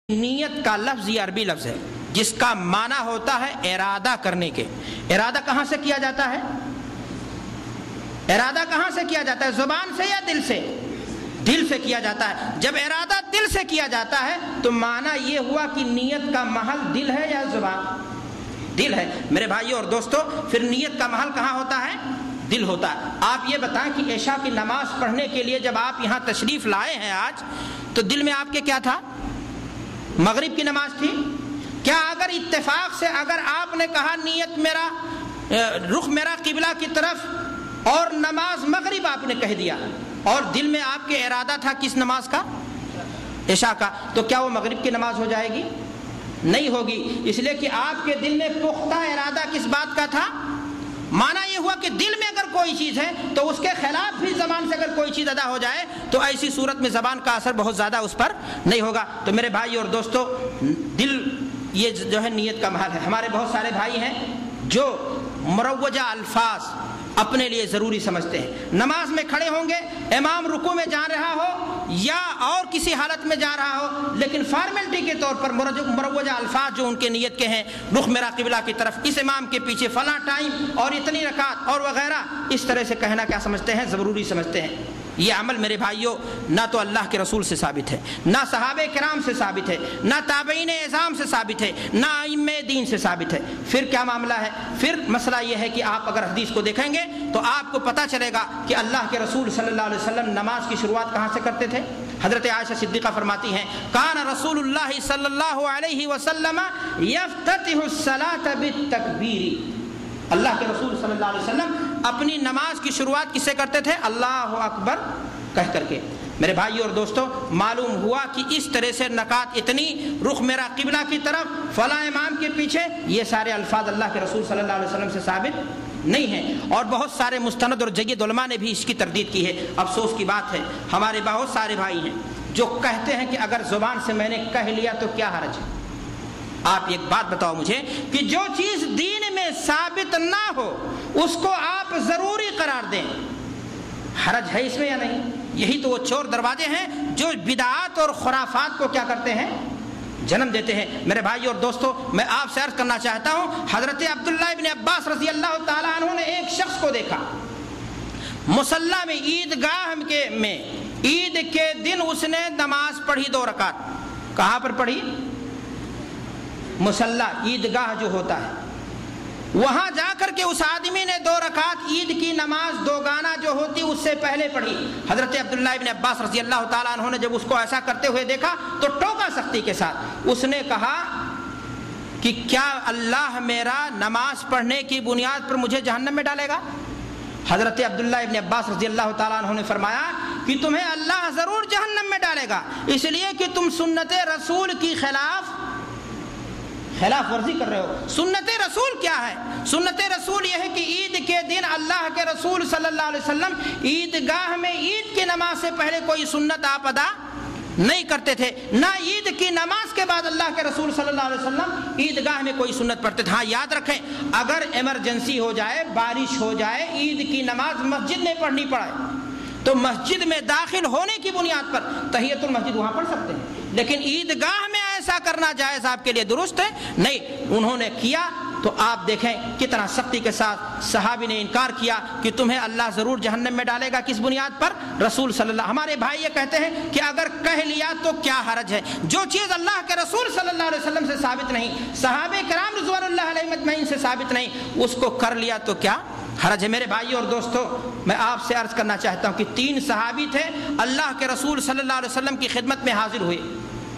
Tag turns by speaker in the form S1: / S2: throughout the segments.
S1: نیت کا لفظ یہ عربی لفظ ہے جس کا معنی ہوتا ہے ارادہ کرنے کے۔ ارادہ کہاں سے کیا جاتا ہے؟ ارادہ کہاں سے کیا جاتا ہے؟ زبان سے یا دل سے؟ دل سے کیا جاتا ہے۔ جب ارادہ دل سے کیا جاتا ہے تو معنی یہ ہوا کہ نیت کا محل دل ہے یا زبان؟ دل ہے۔ میرے بھائیوں اور دوستو، پھر نیت کا محل کہاں ہوتا ہے؟ دل ہوتا ہے۔ آپ یہ بتائیں کہ عشاء کی نماز پڑھنے کے لیے جب آپ یہاں تشریف لائے ہیں آج، تو دل میں آپ کے کیا تھا؟ مغرب کی نماز تھی۔ کیا اگر اتفاق سے اگر آپ نے کہا نیت میرا رخ میرا قبلہ کی طرف اور نماز مغرب آپ نے کہہ دیا اور دل میں آپ کے ارادہ تھا کس نماز کا؟ عشاء کا، تو کیا وہ مغرب کی نماز ہو جائے گی؟ نہیں ہوگی، اس لیے کہ آپ کے دل میں پختہ ارادہ کس بات کا تھا؟ معنی یہ ہوا کہ دل میں اگر کوئی چیز ہے تو اس کے خلاف بھی زبان سے اگر کوئی چیز ادا ہو جائے تو ایسی صورت میں زبان کا اثر بہت زیادہ اس پر نہیں ہوگا۔ تو میرے بھائی اور دوستو، دل یہ جو ہے نیت کا محل ہے۔ ہمارے بہت سارے بھائی ہیں جو مروجہ الفاظ اپنے لیے ضروری سمجھتے ہیں۔ نماز میں کھڑے ہوں گے، امام رکوع میں جا رہا ہو یا اور کسی حالت میں جا رہا ہو، لیکن فارمیلٹی کے طور پر مروجہ الفاظ جو ان کے نیت کے ہیں، رخ میرا قبلہ کی طرف، اس امام کے پیچھے فلاں ٹائم اور اتنی رکعت اور وغیرہ، اس طرح سے کہنا کیا سمجھتے ہیں؟ ضروری سمجھتے ہیں۔ یہ عمل میرے بھائیوں نہ تو اللہ کے رسول سے ثابت ہے، نہ صحابہ کرام سے ثابت ہے، نہ تابعین اعظام سے ثابت ہے، نہ ائمہ دین سے ثابت ہے۔ پھر کیا معاملہ ہے؟ پھر مسئلہ یہ ہے کہ آپ اگر حدیث کو دیکھیں گے تو آپ کو پتہ چلے گا کہ اللہ کے رسول صلی اللہ علیہ وسلم نماز کی شروعات کہاں سے کرتے تھے؟ حضرت عائشہ صدیقہ فرماتی ہیں، کان رسول اللہ صلی اللہ علیہ وسلم یفتتح الصلاۃ بالتکبیر۔ اللہ کے رسول صلی اللہ علیہ وسلم اپنی نماز کی شروعات کس سے کرتے تھے؟ اللہ اکبر کہہ کر کے۔ میرے بھائی اور دوستو، معلوم ہوا کہ اس طرح سے نکات اتنی، رخ میرا قبلہ کی طرف، فلاں امام کے پیچھے، یہ سارے الفاظ اللہ کے رسول صلی اللہ علیہ وسلم سے ثابت نہیں ہیں، اور بہت سارے مستند اور جید علماء نے بھی اس کی تردید کی ہے۔ افسوس کی بات ہے، ہمارے بہت سارے بھائی ہیں جو کہتے ہیں کہ اگر زبان سے میں نے کہہ لیا تو کیا حرج ہے؟ آپ ایک بات بتاؤ مجھے کہ جو چیز دین میں ثابت نہ ہو اس کو آپ ضروری قرار دیں، حرج ہے اس میں یا نہیں؟ یہی تو وہ چور دروازے ہیں جو بدعات اور خرافات کو کیا کرتے ہیں؟ جنم دیتے ہیں۔ میرے بھائی اور دوستو، میں آپ سے عرض کرنا چاہتا ہوں، حضرت عبداللہ ابن عباس رضی اللہ تعالیٰ عنہ نے ایک شخص کو دیکھا مصلی میں، عیدگاہ میں عید کے دن اس نے نماز پڑھی 2 رکعت۔ کہاں پر پڑھی؟ مصلی، عیدگاہ جو ہوتا ہے وہاں جا کر کے اس آدمی نے 2 رکعت عید کی نماز دوگانہ جو ہوتی اس سے پہلے پڑھی۔ حضرت عبداللہ ابن عباس رضی اللہ تعالیٰ عنہ نے جب اس کو ایسا کرتے ہوئے دیکھا تو ٹوکا سختی کے ساتھ۔ اس نے کہا کہ کیا اللہ میرا نماز پڑھنے کی بنیاد پر مجھے جہنم میں ڈالے گا؟ حضرت عبداللہ ابن عباس رضی اللہ تعالیٰ عنہ نے فرمایا کہ تمہیں اللہ ضرور جہنم میں ڈالے گا، اس لیے کہ تم سنت رسول کی خلاف ورزی کر رہے ہو۔ سنت رسول کیا ہے؟ سنت رسول یہ ہے کہ عید کے دن اللہ کے رسول صلی اللہ علیہ وسلم عیدگاہ میں عید کی نماز سے پہلے کوئی سنت آپ ادا نہیں کرتے تھے، نہ عید کی نماز کے بعد اللہ کے رسول صلی اللہ علیہ وسلم عیدگاہ میں کوئی سنت پڑھتے تھے۔ ہاں یاد رکھیں، اگر ایمرجنسی ہو جائے، بارش ہو جائے، عید کی نماز مسجد میں پڑھنی پڑے تو مسجد میں داخل ہونے کی بنیاد پر تحیۃ المسجد وہاں پڑھ سکتے ہیں، لیکن عیدگاہ میں ایسا کرنا جائز آپ کے لیے درست ہے نہیں۔ انہوں نے کیا تو آپ دیکھیں کتنا سختی کے ساتھ صحابی نے انکار کیا کہ تمہیں اللہ ضرور جہنم میں ڈالے گا۔ کس بنیاد پر؟ رسول صلی اللہ۔ ہمارے بھائی یہ کہتے ہیں کہ اگر کہہ لیا تو کیا حرج ہے؟ جو چیز اللہ کے رسول صلی اللہ علیہ وسلم سے ثابت نہیں، صحابہ کرام رضوان اللہ علیہم اجمعین سے ثابت نہیں، اس کو کر لیا تو کیا حرج ہے؟ میرے بھائی اور دوستو، میں آپ سے عرض کرنا چاہتا ہوں کہ 3 صحابی تھے اللہ کے رسول صلی اللہ علیہ وسلم کی خدمت میں حاضر ہوئے،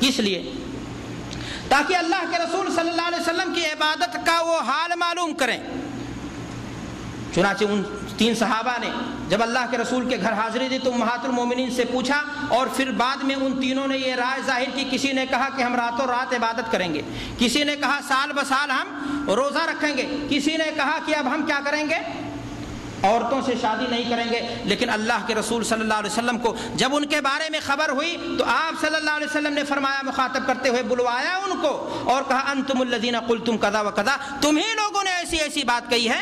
S1: اس لیے تاکہ اللہ کے رسول صلی اللہ علیہ وسلم کی عبادت کا وہ حال معلوم کریں۔ چنانچہ ان 3 صحابہ نے جب اللہ کے رسول کے گھر حاضری دی تو امہات المومنین سے پوچھا، اور پھر بعد میں ان تینوں نے یہ رائے ظاہر کی۔ کسی نے کہا کہ ہم راتوں رات عبادت کریں گے، کسی نے کہا سال بسال ہم روزہ رکھیں گے، کسی نے کہا کہ اب ہم کیا کریں گے؟ عورتوں سے شادی نہیں کریں گے۔ لیکن اللہ کے رسول صلی اللہ علیہ وسلم کو جب ان کے بارے میں خبر ہوئی تو آپ صلی اللہ علیہ وسلم نے فرمایا، مخاطب کرتے ہوئے بلوایا ان کو اور کہا، انتم الذین قلتم کذا و کذا، تمہیں لوگوں نے ایسی ایسی بات کہی ہے۔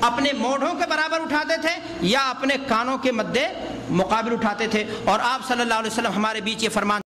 S1: اپنے موڑھوں کے برابر اٹھاتے تھے یا اپنے کانوں کے مدے مقابل اٹھاتے تھے، اور آپ صلی اللہ علیہ وسلم ہمارے بیچ یہ فرمان